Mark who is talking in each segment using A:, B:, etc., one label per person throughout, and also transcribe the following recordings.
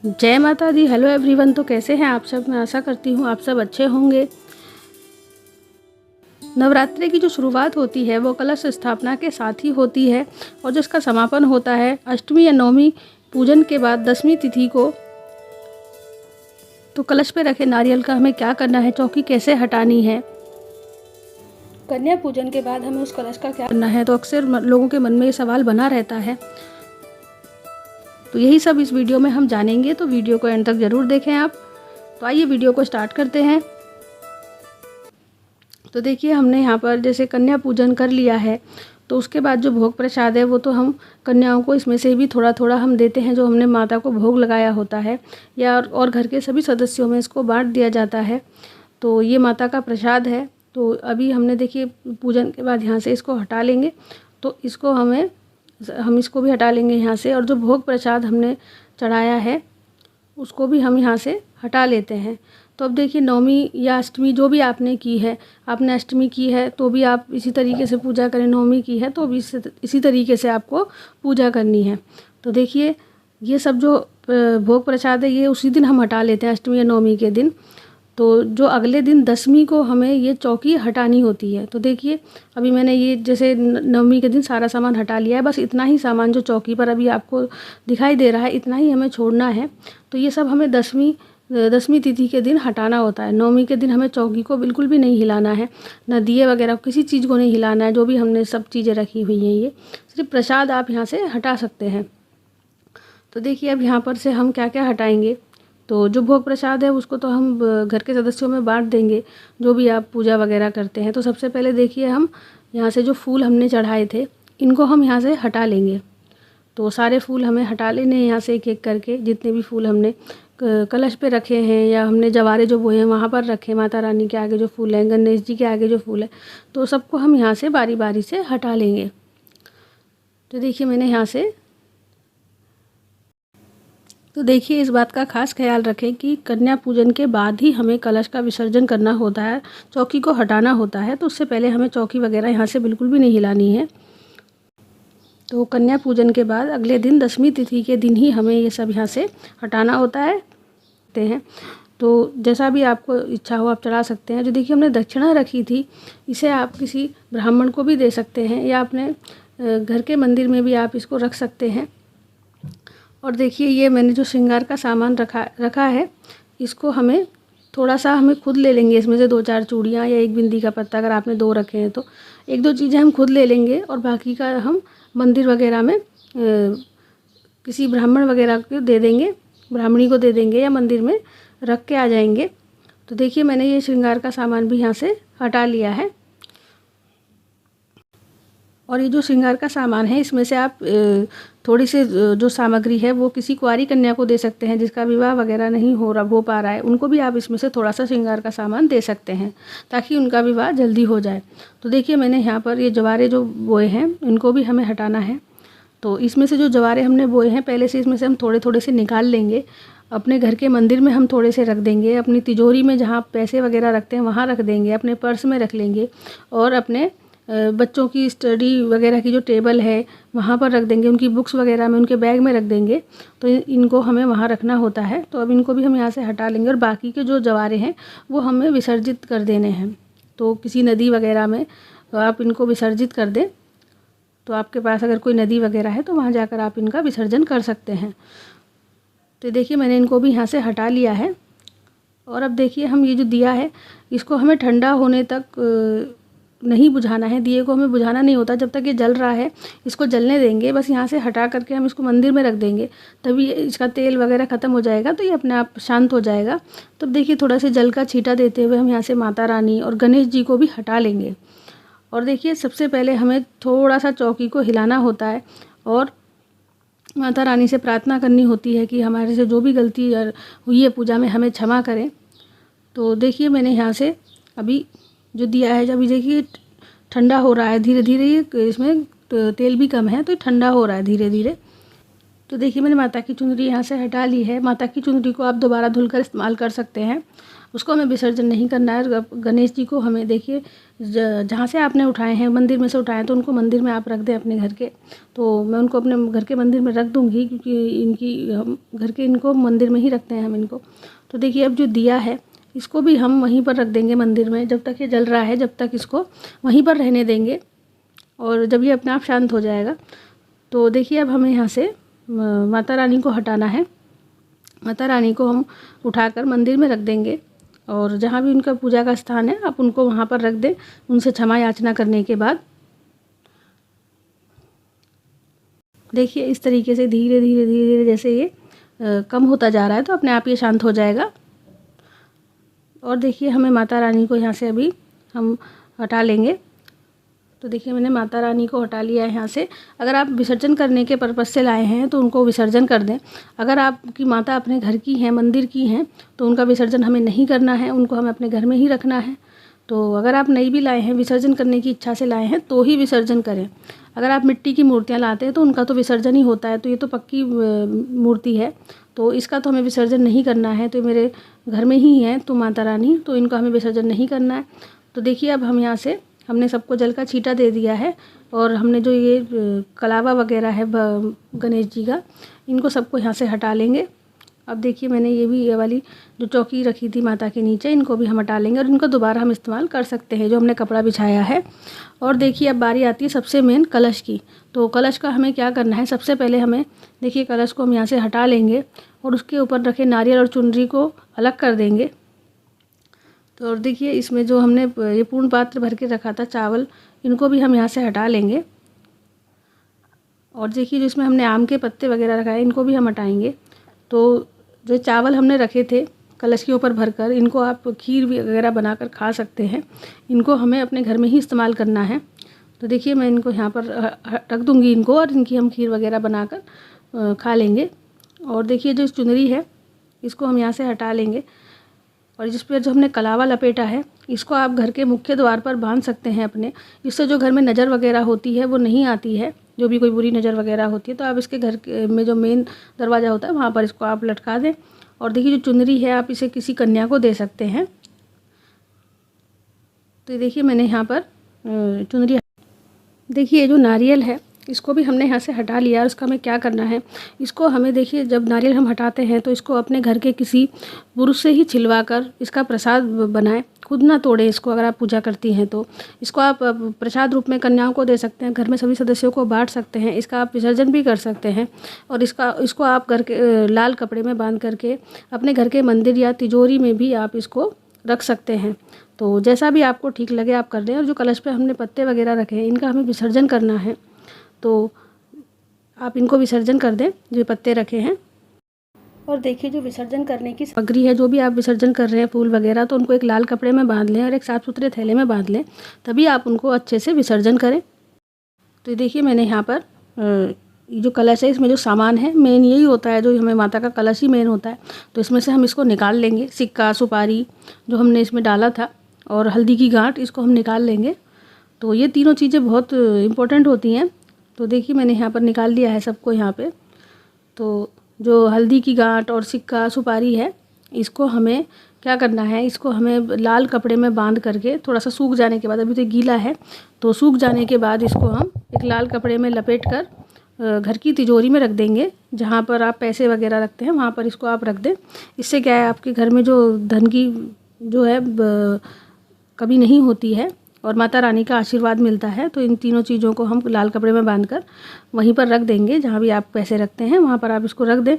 A: जय माता दी। Hello everyone. तो कैसे हैं आप सब? मैं आशा करती हूँ आप सब अच्छे होंगे। नवरात्रि की जो शुरुआत होती है वो कलश स्थापना के साथ ही होती है और जिसका समापन होता है अष्टमी या नवमी पूजन के बाद 10वीं तिथि को। तो कलश पे रखे नारियल का हमें क्या करना है, चौकी कैसे हटानी है, कन्या पूजन के बाद हमें उस कलश का क्या करना है, तो अक्सर लोगों के मन में ये सवाल बना रहता है। तो यही सब इस वीडियो में हम जानेंगे, तो वीडियो को एंड तक ज़रूर देखें आप। तो आइए वीडियो को स्टार्ट करते हैं। तो देखिए हमने यहाँ पर जैसे कन्या पूजन कर लिया है, तो उसके बाद जो भोग प्रसाद है वो तो हम कन्याओं को इसमें से भी थोड़ा थोड़ा हम देते हैं, जो हमने माता को भोग लगाया होता है, या और घर के सभी सदस्यों में इसको बांट दिया जाता है। तो ये माता का प्रसाद है। तो अभी हमने देखिए पूजन के बाद यहाँ से इसको हटा लेंगे, तो इसको हम इसको भी हटा लेंगे यहाँ से। और जो भोग प्रसाद हमने चढ़ाया है उसको भी हम यहाँ से हटा लेते हैं। तो अब देखिए नवमी या अष्टमी जो भी आपने की है, आपने अष्टमी की है तो भी आप इसी तरीके से पूजा करें, नवमी की है तो भी इसी तरीके से आपको पूजा करनी है। तो देखिए ये सब जो भोग प्रसाद है ये उसी दिन हम हटा लेते हैं, अष्टमी या नवमी के दिन। तो जो अगले दिन 10वीं को हमें ये चौकी हटानी होती है। तो देखिए अभी मैंने ये जैसे नवमी के दिन सारा सामान हटा लिया है, बस इतना ही सामान जो चौकी पर अभी आपको दिखाई दे रहा है इतना ही हमें छोड़ना है। तो ये सब हमें 10वीं तिथि के दिन हटाना होता है। नवमी के दिन हमें चौकी को बिल्कुल भी नहीं हिलाना है, न दिए वगैरह किसी चीज़ को नहीं हिलाना है। जो भी हमने सब चीज़ें रखी हुई हैं ये सिर्फ प्रसाद आप यहाँ से हटा सकते हैं। तो देखिए अब यहाँ पर से हम क्या क्या हटाएंगे। तो जो भोग प्रसाद है उसको तो हम घर के सदस्यों में बांट देंगे, जो भी आप पूजा वगैरह करते हैं। तो सबसे पहले देखिए हम यहाँ से जो फूल हमने चढ़ाए थे इनको हम यहाँ से हटा लेंगे। तो सारे फूल हमें हटा लेने हैं यहाँ से एक एक करके, जितने भी फूल हमने कलश पे रखे हैं या हमने जवारे जो बोए हैं वहाँ पर रखे, माता रानी के आगे जो फूल हैं, गणेश जी के आगे जो फूल है, तो सबको हम यहाँ से बारी बारी से हटा लेंगे। तो देखिए मैंने यहाँ से, तो देखिए इस बात का खास ख्याल रखें कि कन्या पूजन के बाद ही हमें कलश का विसर्जन करना होता है, चौकी को हटाना होता है। तो उससे पहले हमें चौकी वगैरह यहाँ से बिल्कुल भी नहीं हिलानी है। तो कन्या पूजन के बाद अगले दिन 10वीं तिथि के दिन ही हमें ये सब यहाँ से हटाना होता है। तो जैसा भी आपको इच्छा हो आप चढ़ा सकते हैं। जो देखिए हमने दक्षिणा रखी थी इसे आप किसी ब्राह्मण को भी दे सकते हैं, या अपने घर के मंदिर में भी आप इसको रख सकते हैं। और देखिए ये मैंने जो श्रृंगार का सामान रखा है इसको हमें थोड़ा सा हमें खुद ले लेंगे, इसमें से 2-4 चूड़ियाँ या एक बिंदी का पत्ता, अगर आपने 2 रखे हैं तो 1-2 चीज़ें हम खुद ले लेंगे और बाकी का हम मंदिर वगैरह में किसी ब्राह्मण वगैरह को दे देंगे, ब्राह्मणी को दे देंगे या मंदिर में रख के आ जाएंगे। तो देखिए मैंने ये श्रृंगार का सामान भी यहाँ से हटा लिया है। और ये जो श्रृंगार का सामान है इसमें से आप थोड़ी सी जो सामग्री है वो किसी कुंवारी कन्या को दे सकते हैं, जिसका विवाह वगैरह नहीं हो पा रहा है, उनको भी आप इसमें से थोड़ा सा श्रृंगार का सामान दे सकते हैं ताकि उनका विवाह जल्दी हो जाए। तो देखिए मैंने यहाँ पर ये जवारे जो बोए हैं इनको भी हमें हटाना है। तो इसमें से जो जवारे हमने बोए हैं पहले से इसमें से हम थोड़े थोड़े से निकाल लेंगे, अपने घर के मंदिर में हम थोड़े से रख देंगे, अपनी तिजोरी में जहाँ पैसे वगैरह रखते हैं वहाँ रख देंगे, अपने पर्स में रख लेंगे, और अपने बच्चों की स्टडी वगैरह की जो टेबल है वहाँ पर रख देंगे, उनकी बुक्स वगैरह में उनके बैग में रख देंगे। तो इनको हमें वहाँ रखना होता है। तो अब इनको भी हम यहाँ से हटा लेंगे और बाकी के जो जवारे हैं वो हमें विसर्जित कर देने हैं। तो किसी नदी वगैरह में आप इनको विसर्जित कर दें। तो आपके पास अगर कोई नदी वगैरह है तो वहाँ जाकर आप इनका विसर्जन कर सकते हैं। तो देखिए मैंने इनको भी यहाँ से हटा लिया है। और अब देखिए हम ये जो दिया है इसको हमें ठंडा होने तक नहीं बुझाना है। दिए को हमें बुझाना नहीं होता, जब तक ये जल रहा है इसको जलने देंगे। बस यहाँ से हटा करके हम इसको मंदिर में रख देंगे, तभी इसका तेल वगैरह ख़त्म हो जाएगा तो ये अपने आप शांत हो जाएगा। तो देखिए थोड़ा सा जल का छींटा देते हुए हम यहाँ से माता रानी और गणेश जी को भी हटा लेंगे। और देखिए सबसे पहले हमें थोड़ा सा चौकी को हिलाना होता है और माता रानी से प्रार्थना करनी होती है कि हमारे से जो भी गलती हुई है पूजा में हमें क्षमा करें। तो देखिए मैंने यहाँ से अभी जो दिया है, जब देखिए ठंडा हो रहा है धीरे धीरे, ये इसमें तेल भी कम है तो ठंडा हो रहा है धीरे धीरे। तो देखिए मैंने माता की चुनरी यहाँ से हटा ली है। माता की चुनरी को आप दोबारा धुलकर इस्तेमाल कर सकते हैं। उसको हमें विसर्जन नहीं करना है। गणेश जी को हमें देखिए जहाँ से आपने उठाए हैं, मंदिर में से उठाए हैं, तो उनको मंदिर में आप रख दें अपने घर के। तो मैं उनको अपने घर के मंदिर में रख दूँगी, क्योंकि इनकी हम घर के इनको मंदिर में ही रखते हैं हम इनको। तो देखिए अब जो दिया है इसको भी हम वहीं पर रख देंगे मंदिर में, जब तक ये जल रहा है जब तक इसको वहीं पर रहने देंगे, और जब ये अपने आप शांत हो जाएगा तो देखिए अब हमें यहाँ से माता रानी को हटाना है। माता रानी को हम उठाकर मंदिर में रख देंगे, और जहाँ भी उनका पूजा का स्थान है आप उनको वहाँ पर रख दें। उनसे क्षमा याचना करने के बाद देखिए इस तरीके से धीरे धीरे धीरे धीरे जैसे ये कम होता जा रहा है तो अपने आप ये शांत हो जाएगा। और देखिए हमें माता रानी को यहाँ से अभी हम हटा लेंगे। तो देखिए मैंने माता रानी को हटा लिया है यहाँ से। अगर आप विसर्जन करने के पर्पज़ से लाए हैं तो उनको विसर्जन कर दें। अगर आपकी माता अपने घर की हैं, मंदिर की हैं, तो उनका विसर्जन हमें नहीं करना है, उनको हमें अपने घर में ही रखना है। तो अगर आप नहीं भी लाए हैं, विसर्जन करने की इच्छा से लाए हैं तो ही विसर्जन करें। अगर आप मिट्टी की मूर्तियाँ लाते हैं तो उनका तो विसर्जन ही होता है, तो ये तो पक्की मूर्ति है, तो इसका तो हमें विसर्जन नहीं करना है। तो मेरे घर में ही है तो माता रानी, तो इनको हमें विसर्जन नहीं करना है। तो देखिए अब हम यहाँ से हमने सबको जल का छींटा दे दिया है, और हमने जो ये कलावा वगैरह है गणेश जी का, इनको सबको यहाँ से हटा लेंगे। अब देखिए मैंने ये वाली जो चौकी रखी थी माता के नीचे, इनको भी हम हटा लेंगे, और इनको दोबारा हम इस्तेमाल कर सकते हैं जो हमने कपड़ा बिछाया है। और देखिए अब बारी आती है सबसे मेन कलश की। तो कलश का हमें क्या करना है, सबसे पहले हमें देखिए कलश को हम यहाँ से हटा लेंगे, और उसके ऊपर रखे नारियल और चुनरी को अलग कर देंगे। तो और देखिए इसमें जो हमने ये पूर्ण पात्र भर के रखा था चावल, इनको भी हम यहाँ से हटा लेंगे। और देखिए जिसमें हमने आम के पत्ते वगैरह रखाए, इनको भी हम हटाएंगे। तो जो चावल हमने रखे थे कलश के ऊपर भरकर, इनको आप खीर वगैरह बनाकर खा सकते हैं। इनको हमें अपने घर में ही इस्तेमाल करना है। तो देखिए मैं इनको यहाँ पर रख दूँगी इनको, और इनकी हम खीर वगैरह बनाकर खा लेंगे। और देखिए जो चुनरी है इसको हम यहाँ से हटा लेंगे, और जिस पर जो हमने कलावा लपेटा है इसको आप घर के मुख्य द्वार पर बांध सकते हैं अपने, जिससे जो घर में नज़र वगैरह होती है वो नहीं आती है, जो भी कोई बुरी नज़र वगैरह होती है। तो आप इसके घर में जो मेन दरवाज़ा होता है वहाँ पर इसको आप लटका दें। और देखिए जो चुनरी है आप इसे किसी कन्या को दे सकते हैं। तो देखिए मैंने यहाँ पर चुनरी, देखिए जो नारियल है इसको भी हमने यहाँ से हटा लिया। और उसका हमें क्या करना है, इसको हमें देखिए जब नारियल हम हटाते हैं तो इसको अपने घर के किसी पुरुष से ही छिलवा कर इसका प्रसाद बनाएं, खुद ना तोड़ें इसको। अगर आप पूजा करती हैं तो इसको आप प्रसाद रूप में कन्याओं को दे सकते हैं, घर में सभी सदस्यों को बांट सकते हैं, इसका आप विसर्जन भी कर सकते हैं। और इसको आप घर के लाल कपड़े में बांध करके अपने घर के मंदिर या तिजोरी में भी आप इसको रख सकते हैं। तो जैसा भी आपको ठीक लगे आप कर दें। और जो कलश पे हमने पत्ते वगैरह रखे हैं इनका हमें विसर्जन करना है, तो आप इनको विसर्जन कर दें जो पत्ते रखे हैं। और देखिए जो विसर्जन करने की सामग्री है, जो भी आप विसर्जन कर रहे हैं फूल वगैरह, तो उनको एक लाल कपड़े में बांध लें और एक साफ़ सुथरे थैले में बांध लें, तभी आप उनको अच्छे से विसर्जन करें। तो देखिए मैंने यहाँ पर जो कलश है इसमें जो सामान है मेन यही होता है, जो हमें माता का कलश ही मेन होता है। तो इसमें से हम इसको निकाल लेंगे, सिक्का सुपारी जो हमने इसमें डाला था और हल्दी की गांठ, इसको हम निकाल लेंगे। तो ये तीनों चीज़ें बहुत इम्पोर्टेंट होती हैं। तो देखिए मैंने यहाँ पर निकाल लिया है सबको यहाँ पे। तो जो हल्दी की गांठ और सिक्का सुपारी है इसको हमें क्या करना है, इसको हमें लाल कपड़े में बांध करके थोड़ा सा सूख जाने के बाद, अभी तो गीला है, तो सूख जाने के बाद इसको हम एक लाल कपड़े में लपेट कर घर की तिजोरी में रख देंगे। जहाँ पर आप पैसे वगैरह रखते हैं वहाँ पर इसको आप रख दें। इससे क्या है, आपके घर में जो धन की जो है कमी नहीं होती है और माता रानी का आशीर्वाद मिलता है। तो इन तीनों चीज़ों को हम लाल कपड़े में बांधकर वहीं पर रख देंगे, जहाँ भी आप पैसे रखते हैं वहाँ पर आप इसको रख दें।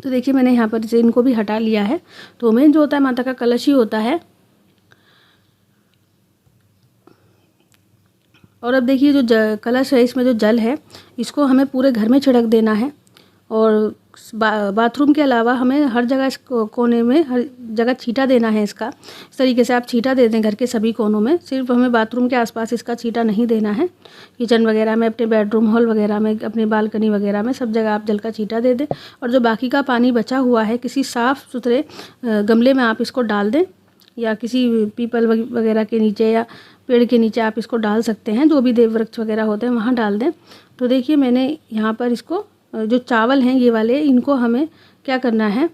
A: तो देखिए मैंने यहाँ पर इनको भी हटा लिया है। तो मेन जो होता है माता का कलश ही होता है। और अब देखिए जो कलश है इसमें जो जल है इसको हमें पूरे घर में छिड़क देना है। और बाथरूम के अलावा हमें हर जगह इस कोने में हर जगह छींटा देना है इसका। इस तरीके से आप छींटा दे दें घर के सभी कोनों में, सिर्फ हमें बाथरूम के आसपास इसका छींटा नहीं देना है। किचन वगैरह में, अपने बेडरूम हॉल वगैरह में, अपने बालकनी वगैरह में, सब जगह आप जल का छींटा दे दें। और जो बाकी का पानी बचा हुआ है किसी साफ़ सुथरे गमले में आप इसको डाल दें, या किसी पीपल वगैरह के नीचे या पेड़ के नीचे आप इसको डाल सकते हैं, जो भी देव वृक्ष वगैरह होते हैं वहाँ डाल दें। तो देखिए मैंने यहाँ पर इसको जो चावल हैं ये वाले, इनको हमें क्या करना है,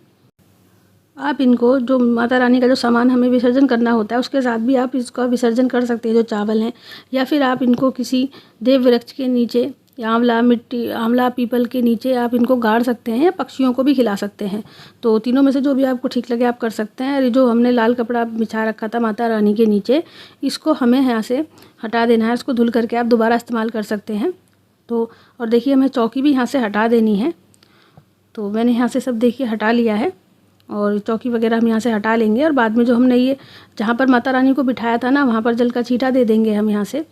A: आप इनको जो माता रानी का जो सामान हमें विसर्जन करना होता है उसके साथ भी आप इसका विसर्जन कर सकते हैं, जो चावल हैं, या फिर आप इनको किसी देव वृक्ष के नीचे या आंवला पीपल के नीचे आप इनको गाड़ सकते हैं या पक्षियों को भी खिला सकते हैं। तो तीनों में से जो भी आपको ठीक लगे आप कर सकते हैं। और जो हमने लाल कपड़ा बिछा रखा था माता रानी के नीचे, इसको हमें यहाँ से हटा देना है। इसको धुल करके आप दोबारा इस्तेमाल कर सकते हैं। तो और देखिए हमें चौकी भी यहाँ से हटा देनी है। तो मैंने यहाँ से सब देखिए हटा लिया है और चौकी वगैरह हम यहाँ से हटा लेंगे। और बाद में जो हमने ये जहाँ पर माता रानी को बिठाया था ना, वहाँ पर जल का छींटा दे देंगे हम यहाँ से।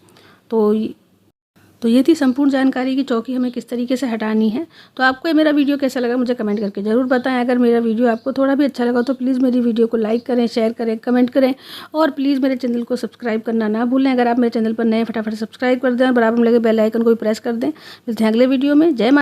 A: तो ये थी संपूर्ण जानकारी कि चौकी हमें किस तरीके से हटानी है। तो आपको ये मेरा वीडियो कैसा लगा मुझे कमेंट करके ज़रूर बताएं। अगर मेरा वीडियो आपको थोड़ा भी अच्छा लगा तो प्लीज़ मेरी वीडियो को लाइक करें, शेयर करें, कमेंट करें और प्लीज़ मेरे चैनल को सब्सक्राइब करना ना भूलें। अगर आप मेरे चैनल पर नए फटाफट सब्सक्राइब कर दें और बराबर में लगे बेल आइकन को भी प्रेस कर दें। मिलते हैं अगले वीडियो में। जय माता।